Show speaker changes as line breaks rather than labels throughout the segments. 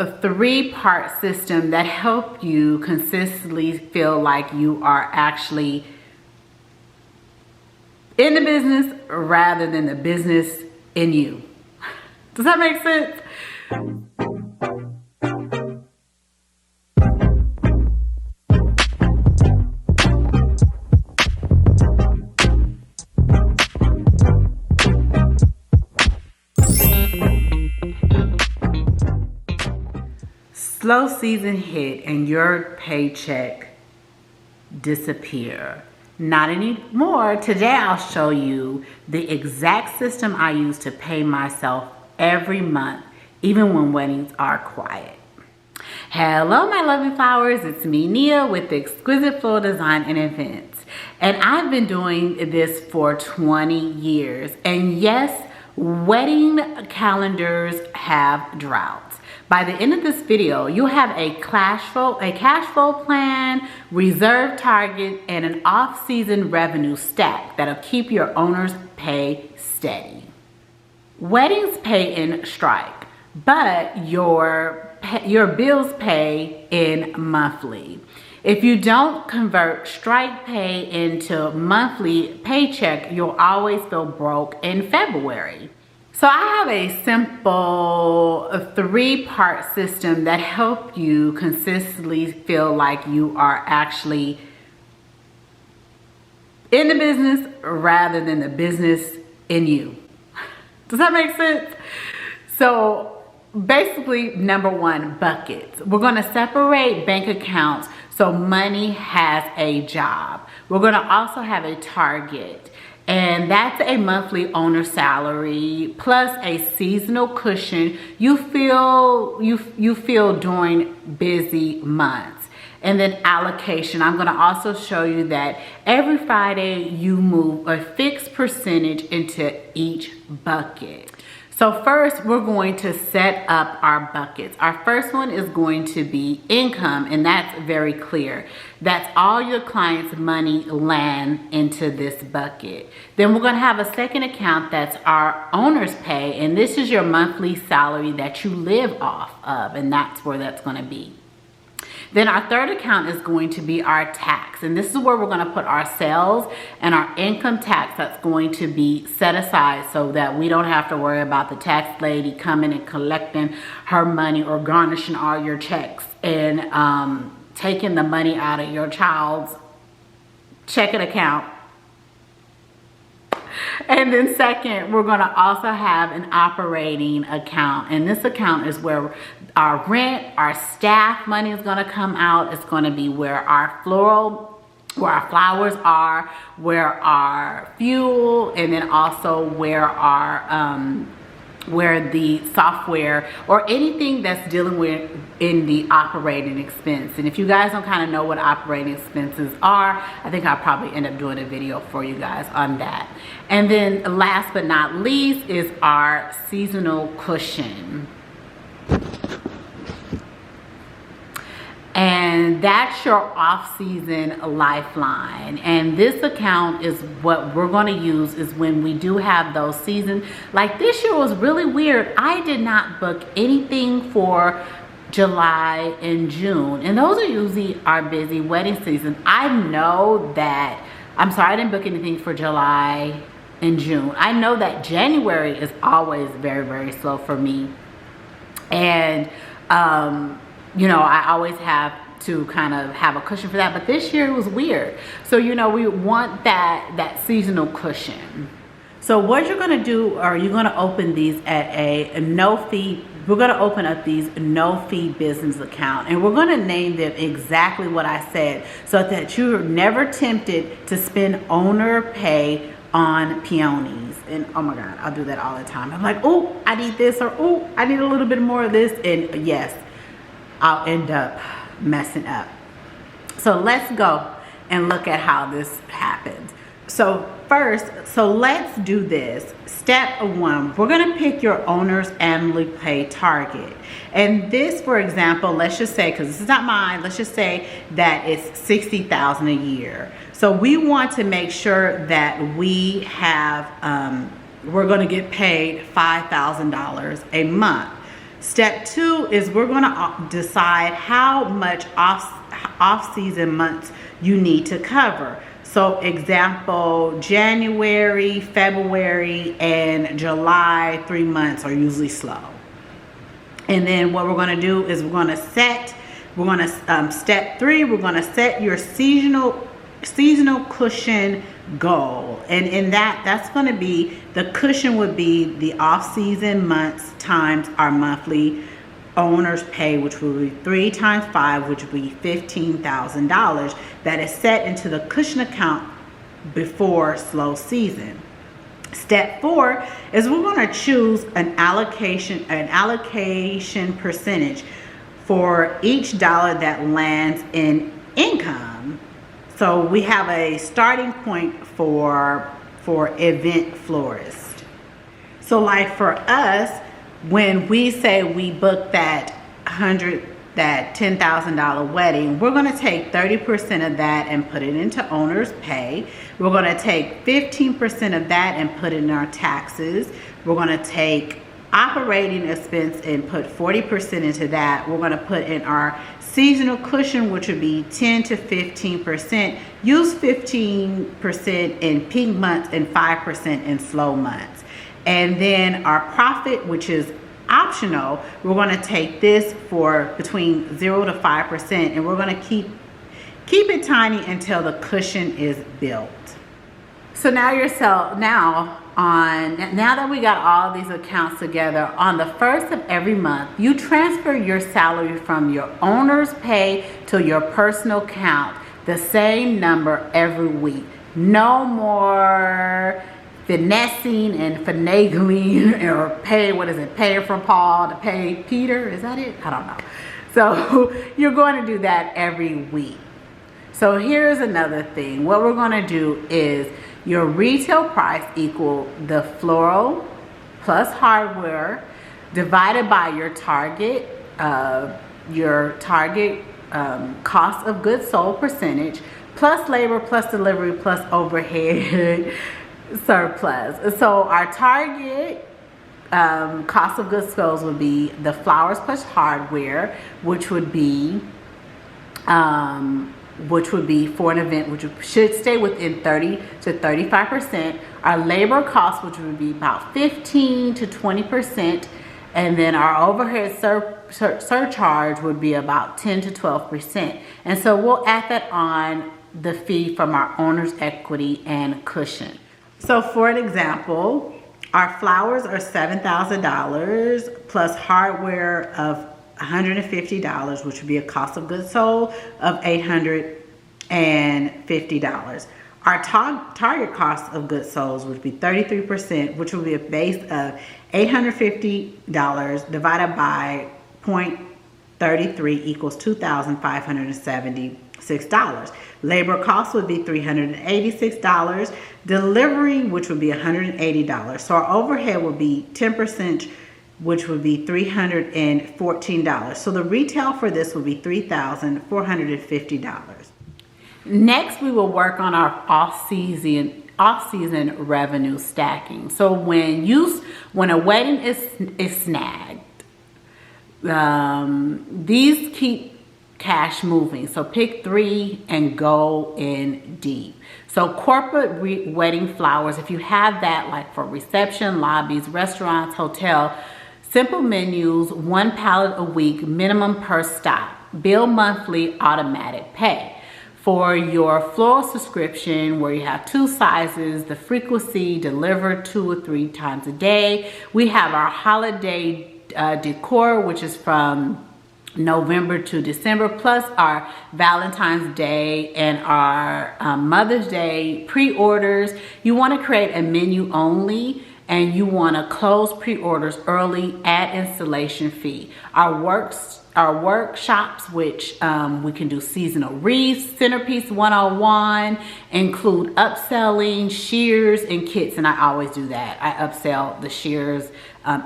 a three-part system that help you consistently feel like you are actually in the business rather than the business in you. Does that make sense? Slow season hit and your paycheck disappear. Not anymore. Today I'll show you the exact system I use to pay myself every month, even when weddings are quiet. Hello my lovely flowers, it's me Nia with Exquisite Floral Design and Events. And I've been doing this for 20 years. And yes, wedding calendars have droughts. By the end of this video, you'll have a cash flow plan, reserve target, and an off-season revenue stack that'll keep your owner's pay steady. Weddings pay in strike, but your bills pay in monthly. If you don't convert strike pay into monthly paycheck, you'll always feel broke in February. So I have a simple three-part system that help you consistently feel like you are actually in the business rather than the business in you. Does that make sense? So basically, number one, buckets. We're going to separate bank accounts so money has a job. We're going to also have a target. And that's a monthly owner salary plus a seasonal cushion you feel during busy months. And then allocation. I'm going to also show you that every Friday you move a fixed percentage into each bucket. So first, we're going to set up our buckets. Our first one is going to be income, and that's very clear. That's all your clients' money land into this bucket. Then we're going to have a second account that's our owner's pay, and this is your monthly salary that you live off of, and that's where that's going to be. Then our third account is going to be our tax. And this is where we're going to put our sales and our income tax that's going to be set aside so that we don't have to worry about the tax lady coming and collecting her money or garnishing all your checks and taking the money out of your child's checking account. And then second, we're going to also have an operating account. And this account is where our rent, our staff money is going to come out. It's going to be where our flowers are, where our fuel, and then also where our where the software or anything that's dealing with in the operating expense. And if you guys don't kind of know what operating expenses are, I think I'll probably end up doing a video for you guys on that. And then last but not least is our seasonal cushion. And that's your off-season lifeline. And this account is what we're going to use is when we do have those seasons. Like this year was really weird. I did not book anything for July and June. And those are usually our busy wedding season. I know that, I'm sorry, I didn't book anything for July and June. I know that January is always very, very slow for me. And, you know, I always have to kind of have a cushion for that, but this year it was weird. So, you know, we want that seasonal cushion. So what you're going to do, are you're going to open these at a no fee. We're going to open up these no fee business account, and we're going to name them exactly what I said so that you're never tempted to spend owner pay on peonies. And oh my God, I'll do that all the time. I'm like, oh, I need this, or oh, I need a little bit more of this. And yes, I'll end up messing up. So let's go and look at how this happens. So first, let's do this. Step one, we're going to pick your owner's annually pay target. And this, for example, let's just say, because this is not mine, let's just say that it's $60,000 a year. So we want to make sure that we have, we're going to get paid $5,000 a month. Step 2 is we're going to decide how much off-season months you need to cover. So example, January, February, and July, 3 months are usually slow. And then what we're going to do is step 3, we're going to set your seasonal cushion goal. And in that's going to be, the cushion would be the off-season months times our monthly owner's pay, which will be 3 times 5, which will be $15,000 that is set into the cushion account before slow season. Step 4 is we're going to choose an allocation percentage for each dollar that lands in income. So we have a starting point for event florist. So like for us, when we say we book that $10,000 wedding, we're going to take 30% of that and put it into owner's pay. We're going to take 15% of that and put it in our taxes. We're going to take operating expense and put 40% into that. We're going to put in our seasonal cushion, which would be 10 to 15%. Use 15% in peak months and 5% in slow months. And then our profit, which is optional, we're going to take this for between 0 to 5%, and we're going to keep it tiny until the cushion is built. So now now that we got all these accounts together, on the first of every month, you transfer your salary from your owner's pay to your personal account, the same number every week. No more finessing and finagling or paying from Paul to pay Peter. Is that it? I don't know. So you're going to do that every week. So here's another thing. What we're going to do is your retail price equal the floral plus hardware divided by your target cost of goods sold percentage plus labor plus delivery plus overhead surplus. So our target cost of goods sold would be the flowers plus hardware, which would be for an event, which should stay within 30 to 35%. Our labor cost, which would be about 15 to 20%. And then our overhead surcharge would be about 10 to 12%. And so we'll add that on the fee from our owner's equity and cushion. So for an example, our flowers are $7,000 plus hardware of $150, which would be a cost of goods sold of $850. Our target cost of goods sold would be 33%, which would be a base of $850 divided by 0.33 equals $2,576. Labor cost would be $386. Delivery, which would be $180. So our overhead would be 10%, which would be $314. So the retail for this would be $3,450. Next, we will work on our off-season revenue stacking. So when a wedding is snagged, these keep cash moving. So pick 3 and go in deep. So corporate wedding flowers, if you have that, like for reception, lobbies, restaurants, hotel, simple menus, 1 pallet a week, minimum per stop, bill monthly, automatic pay. For your floral subscription, where you have 2 sizes, the frequency, delivered 2 or 3 times a day. We have our holiday decor, which is from November to December, plus our Valentine's Day and our Mother's Day pre-orders. You want to create a menu only, and you want to close pre-orders early at installation fee. Our workshops, which we can do seasonal wreaths, centerpiece 101, include upselling, shears, and kits, and I always do that. I upsell the shears,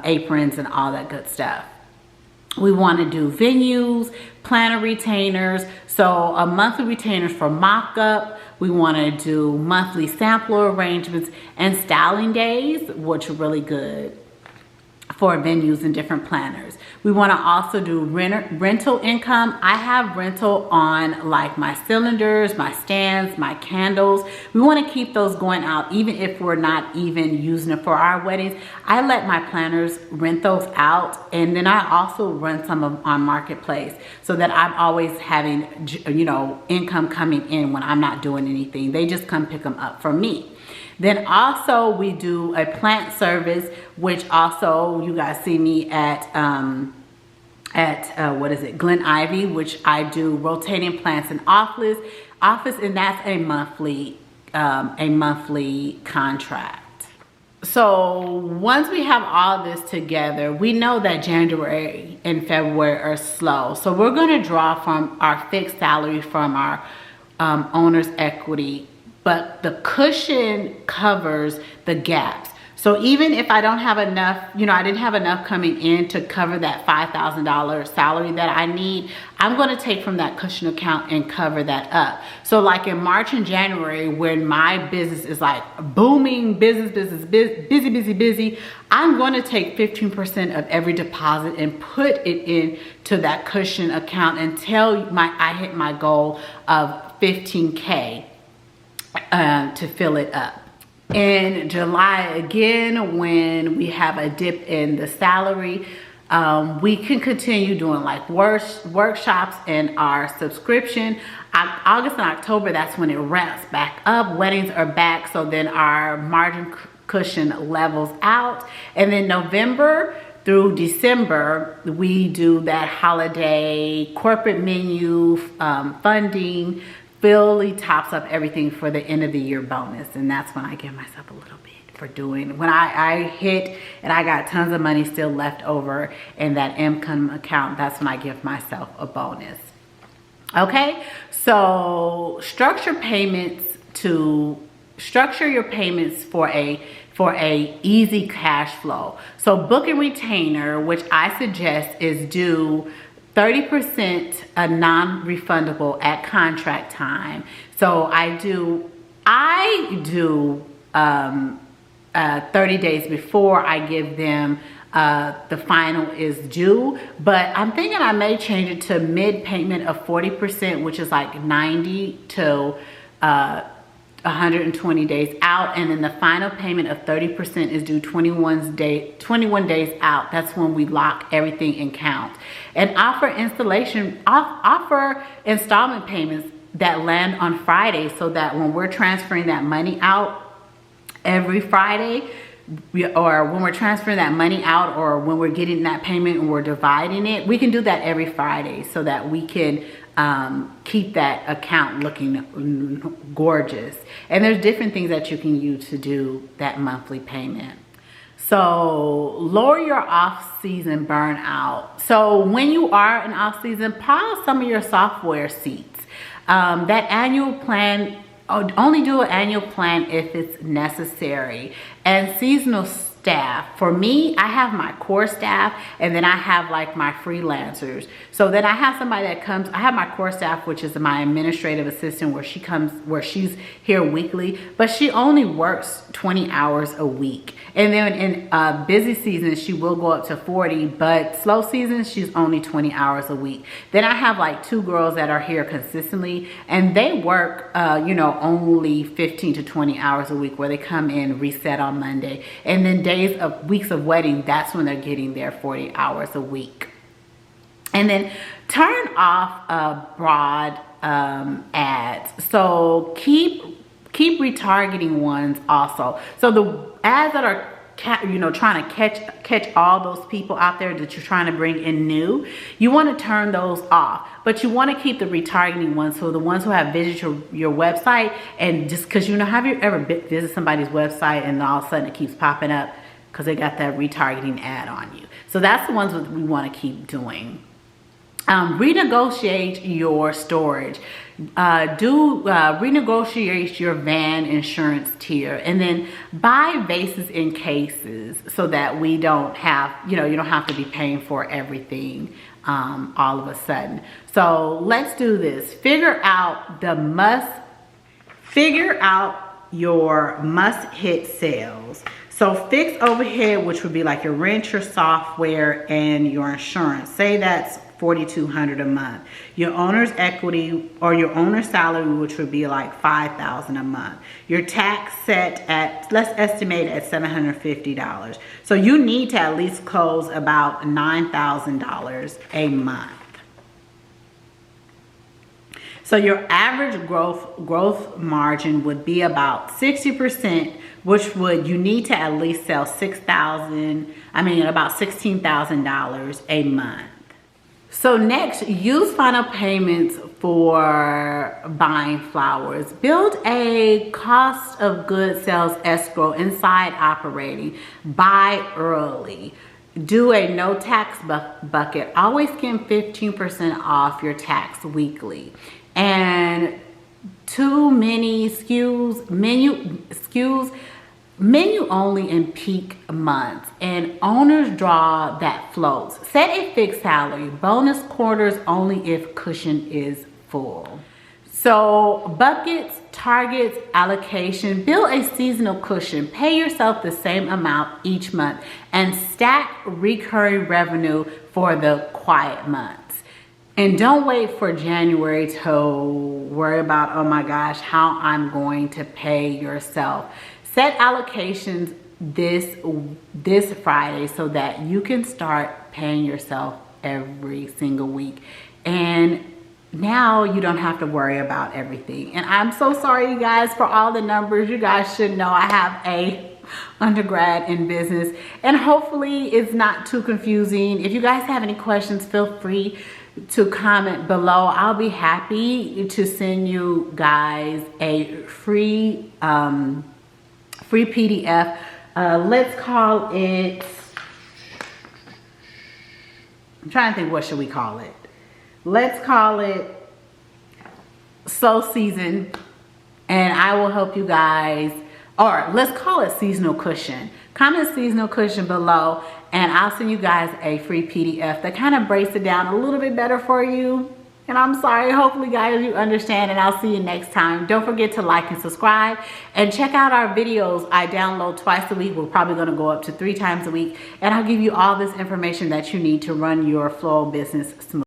aprons, and all that good stuff. We want to do venues, planner retainers, so a monthly retainers for mock-up. We want to do monthly sampler arrangements and styling days, which are really good for venues and different planners. We want to also do rental income. I have rental on like my cylinders, my stands, my candles. We want to keep those going out even if we're not even using it for our weddings. I let my planners rent those out, and then I also run some on Marketplace so that I'm always having, you know, income coming in when I'm not doing anything. They just come pick them up from me. Then also we do a plant service, which also you guys see me at what is it, Glen Ivy, which I do rotating plants in office, and that's a monthly contract. So once we have all this together, we know that January and February are slow. So we're going to draw from our fixed salary from our owner's equity, but the cushion covers the gaps. So even if I don't have enough, you know, I didn't have enough coming in to cover that $5,000 salary that I need, I'm going to take from that cushion account and cover that up. So like in March and January, when my business is like booming, busy, I'm going to take 15% of every deposit and put it into that cushion account until I hit my goal of 15K to fill it up. In July, again, when we have a dip in the salary, we can continue doing like workshops and our subscription. August and October, that's when it ramps back up. Weddings are back, so then our margin cushion levels out. And then November through December, we do that holiday corporate menu funding, fully tops up everything for the end of the year bonus. And that's when I give myself a little bit for doing, when I hit and I got tons of money still left over in that income account, that's when I give myself a bonus. Okay, so structure your payments for a easy cash flow. So book and retainer, which I suggest, is due 30% non-refundable at contract time. So I do 30 days before I give them the final is due, but I'm thinking I may change it to mid payment of 40%, which is like 90 to 120 days out, and then the final payment of 30% is due 21 days out. That's when we lock everything in count. And offer installment payments that land on Friday, so that when we're transferring that money out every Friday, or when we're transferring that money out, or when we're getting that payment and we're dividing it, we can do that every Friday so that we can keep that account looking gorgeous. And there's different things that you can use to do that monthly payment. So lower your off-season burnout. So when you are in off-season, pause some of your software seats. That annual plan, only do an annual plan if it's necessary. And seasonal staff. For me, I have my core staff, and then I have like my freelancers. So then I have somebody that comes, I have my core staff, which is my administrative assistant, where she's here weekly, but she only works 20 hours a week. And then in busy season, she will go up to 40, but slow season, she's only 20 hours a week. Then I have like 2 girls that are here consistently, and they work, only 15 to 20 hours a week, where they come in, reset on Monday. And then weeks of wedding, that's when they're getting their 40 hours a week. And then turn off broad ads. So keep retargeting ones also. So the ads that are trying to catch all those people out there that you're trying to bring in new, you want to turn those off. But you want to keep the retargeting ones, so the ones who have visited your website, and just because have you ever visited somebody's website and all of a sudden it keeps popping up because they got that retargeting ad on you? So that's the ones that we want to keep doing. Renegotiate your storage. Renegotiate your van insurance tier, and then buy vases in cases so that we don't have, you don't have to be paying for everything all of a sudden. So let's do this. Figure out your must hit sales. So fixed overhead, which would be like your rent, your software, and your insurance. Say that's $4,200 a month. Your owner's equity or your owner's salary, which would be like $5,000 a month. Your tax set at, let's estimate at $750. So you need to at least close about $9,000 a month. So your average growth margin would be about 60%, which would, you need to at least sell about $16,000 a month. So next, use final payments for buying flowers. Build a cost of goods sales escrow inside operating. Buy early. Do a no tax bucket. Always get 15% off your tax weekly. And too many menu only in peak months, and owners draw that floats. Set a fixed salary. Bonus quarters only if cushion is full. So buckets, targets, allocation. Build a seasonal cushion. Pay yourself the same amount each month and stack recurring revenue for the quiet months. And don't wait for January to worry about, oh my gosh, how I'm going to pay yourself. Set allocations this Friday so that you can start paying yourself every single week. And now you don't have to worry about everything. And I'm so sorry, you guys, for all the numbers. You guys should know I have a undergrad in business, and hopefully it's not too confusing. If you guys have any questions, feel free to comment below. I'll be happy to send you guys a free PDF. Let's call it, I'm trying to think, what should we call it? Let's call it Sow Season, and I will help you guys, or let's call it Seasonal Cushion. Comment Seasonal Cushion below, and I'll send you guys a free PDF that kind of breaks it down a little bit better for you. And I'm sorry, hopefully guys you understand, and I'll see you next time. Don't forget to like and subscribe, and check out our videos. I download twice a week. We're probably gonna go up to 3 times a week, and I'll give you all this information that you need to run your floral business smooth.